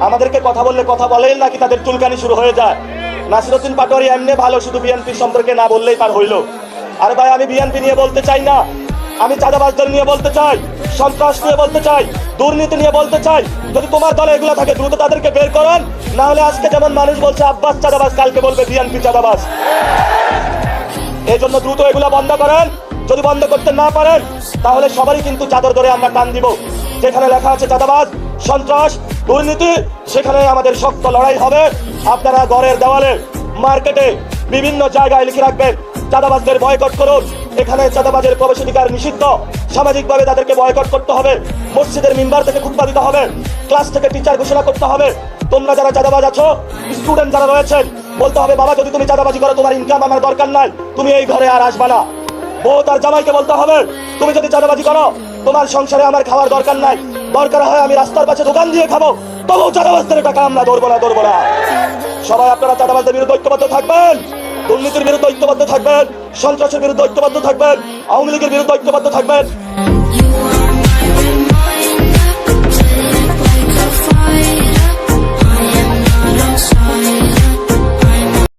আমাদেরকে কথা বললে কথা বলেন নাকি তাদের চুলকানি শুরু হয়ে যায়। নাসিরউদ্দিন পাটোয়ারি এমনি ভালো, শুধু বিএনপি সম্পর্কে না বললেই তার হইল। আরে ভাই, আমি বিএনপি নিয়ে বলতে চাই না, আমি চাঁদাবাজদের নিয়ে বলতে চাই, সন্ত্রাস নিয়ে বলতে চাই, দুর্নীতি নিয়ে বলতে চাই। যদি তোমার দলে এগুলো থাকে দ্রুত তাদেরকে বের করেন, না হলে আজকে যেমন মানুষ বলছে আব্বাস চাঁদাবাজ, কালকে বলবে বিএনপি চাঁদাবাজ। এই জন্য দ্রুত এগুলো বন্ধ করেন। যদি বন্ধ করতে না পারেন তাহলে সবারই কিন্তু চাদর ধরে আমরা টান দিব। যেখানে লেখা আছে চাঁদাবাজ, সন্ত্রাস, দুর্নীতি, সেখানে আমাদের শক্ত লড়াই হবে। আপনারা ঘরের দেওয়ালে, মার্কেটে, বিভিন্ন জায়গায় লিখে রাখবেন চাঁদাবাজদের বয়কট করুন। এখানে চাঁদাবাজের প্রবেশাধিকার নিষিদ্ধ, সামাজিকভাবে তাদেরকে বয়কট করতে হবে। মসজিদের মিম্বার থেকে খুতবা দিতে হবে, ক্লাস থেকে টিচার ঘোষণা করতে হবে। তোমরা যারা চাঁদাবাজ আছো, স্টুডেন্ট যারা রয়েছেন, বলতে হবে বাবা যদি তুমি চাঁদাবাজি করো তোমার ইনকাম আমার দরকার নাই, তুমি এই ঘরে আর আসবা না। বউ তার জামাইকে বলতে হবে তুমি যদি চাঁদাবাজি করো তোমার সংসারে আমার খাওয়ার দরকার নাই, দরকার হয় আমি রাস্তার পাশে দোকান দিয়ে খাবো, তবু চাঁদাবাজদের টাকা আমরা ধরবো না। সবাই আপনারা চাঁদাবাজদের বিরুদ্ধে ঐক্যবদ্ধ থাকবেন, দুর্নীতির বিরুদ্ধে ঐক্যবদ্ধ থাকবেন, সন্ত্রাসের বিরুদ্ধে ঐক্যবদ্ধ থাকবেন, আওয়ামী লীগের বিরুদ্ধে ঐক্যবদ্ধ থাকবেন।